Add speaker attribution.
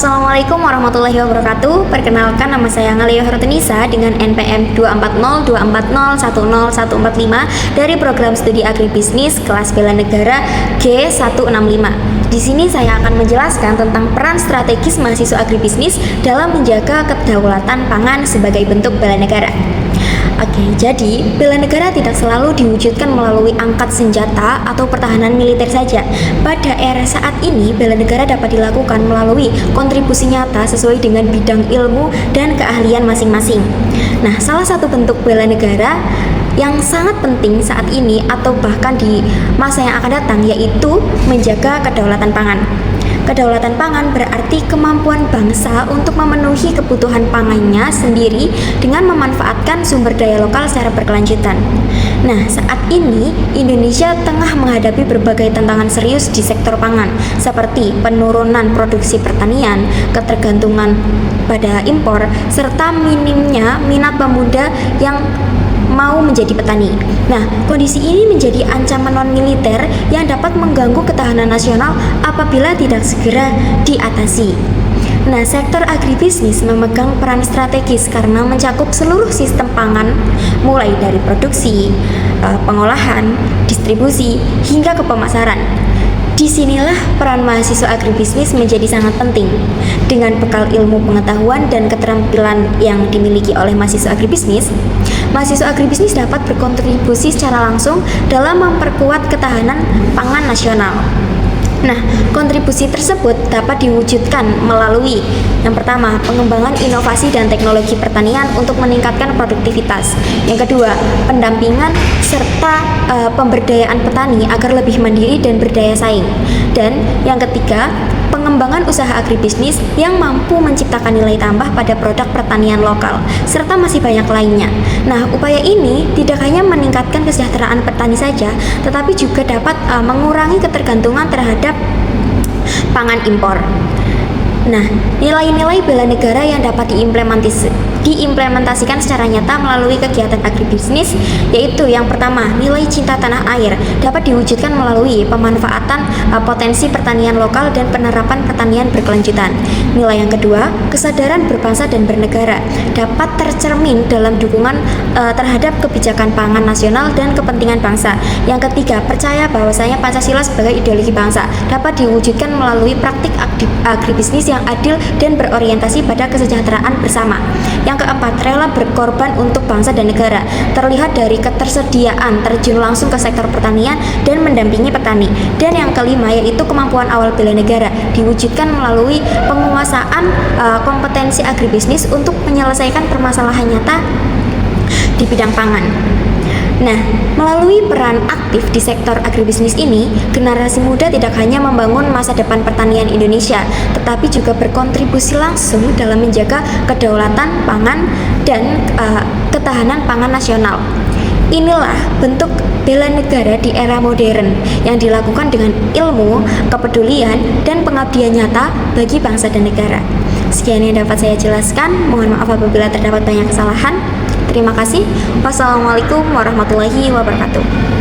Speaker 1: Assalamualaikum warahmatullahi wabarakatuh. Perkenalkan, nama saya Ngalia Hortenisa dengan NPM 24024010145 dari program studi agribisnis kelas bela negara G165. Di sini saya akan menjelaskan tentang peran strategis mahasiswa agribisnis dalam menjaga kedaulatan pangan sebagai bentuk bela negara. Oke, jadi bela negara tidak selalu diwujudkan melalui angkat senjata atau pertahanan militer saja. Pada era saat ini, bela negara dapat dilakukan melalui kontribusi nyata sesuai dengan bidang ilmu dan keahlian masing-masing. Nah, salah satu bentuk bela negara yang sangat penting saat ini atau bahkan di masa yang akan datang yaitu menjaga kedaulatan pangan. Kedaulatan pangan berarti kemampuan bangsa untuk memenuhi kebutuhan pangannya sendiri dengan memanfaatkan sumber daya lokal secara berkelanjutan. Nah, saat ini Indonesia tengah menghadapi berbagai tantangan serius di sektor pangan, seperti penurunan produksi pertanian, ketergantungan pada impor, serta minimnya minat pemuda yang mau menjadi petani. Nah, kondisi ini menjadi ancaman non-militer yang dapat mengganggu ketahanan nasional apabila tidak segera diatasi. Nah, sektor agribisnis memegang peran strategis karena mencakup seluruh sistem pangan, mulai dari produksi, pengolahan, distribusi, hingga ke pemasaran. Disinilah peran mahasiswa agribisnis menjadi sangat penting. Dengan bekal ilmu pengetahuan dan keterampilan yang dimiliki oleh mahasiswa agribisnis dapat berkontribusi secara langsung dalam memperkuat ketahanan pangan nasional. Nah, kontribusi tersebut dapat diwujudkan melalui yang pertama, pengembangan inovasi dan teknologi pertanian untuk meningkatkan produktivitas. Yang kedua, pendampingan serta pemberdayaan petani agar lebih mandiri dan berdaya saing. Dan yang ketiga, pengembangan usaha agribisnis yang mampu menciptakan nilai tambah pada produk pertanian lokal, serta masih banyak lainnya. Nah, upaya ini tidak hanya meningkatkan kesejahteraan petani saja, tetapi juga dapat mengurangi ketergantungan terhadap pangan impor. Nah, nilai-nilai bela negara yang dapat diimplementasikan secara nyata melalui kegiatan agribisnis yaitu yang pertama, nilai cinta tanah air dapat diwujudkan melalui pemanfaatan potensi pertanian lokal dan penerapan pertanian berkelanjutan. Nilai yang kedua, kesadaran berbangsa dan bernegara dapat tercermin dalam dukungan terhadap kebijakan pangan nasional dan kepentingan bangsa. Yang ketiga, percaya bahwasanya Pancasila sebagai ideologi bangsa dapat diwujudkan melalui praktik agribisnis yang adil dan berorientasi pada kesejahteraan bersama. Yang keempat, rela berkorban untuk bangsa dan negara terlihat dari ketersediaan terjun langsung ke sektor pertanian dan mendampingi petani. Dan yang kelima, yaitu kemampuan awal bela negara diwujudkan melalui penguasaan kompetensi agribisnis untuk menyelesaikan permasalahan nyata di bidang pangan. Nah, melalui peran aktif di sektor agribisnis ini, generasi muda tidak hanya membangun masa depan pertanian Indonesia, tetapi juga berkontribusi langsung dalam menjaga kedaulatan pangan dan ketahanan pangan nasional. Inilah bentuk bela negara di era modern yang dilakukan dengan ilmu, kepedulian, dan pengabdian nyata bagi bangsa dan negara. Sekian yang dapat saya jelaskan. Mohon maaf apabila terdapat banyak kesalahan. Terima kasih. Wassalamualaikum warahmatullahi wabarakatuh.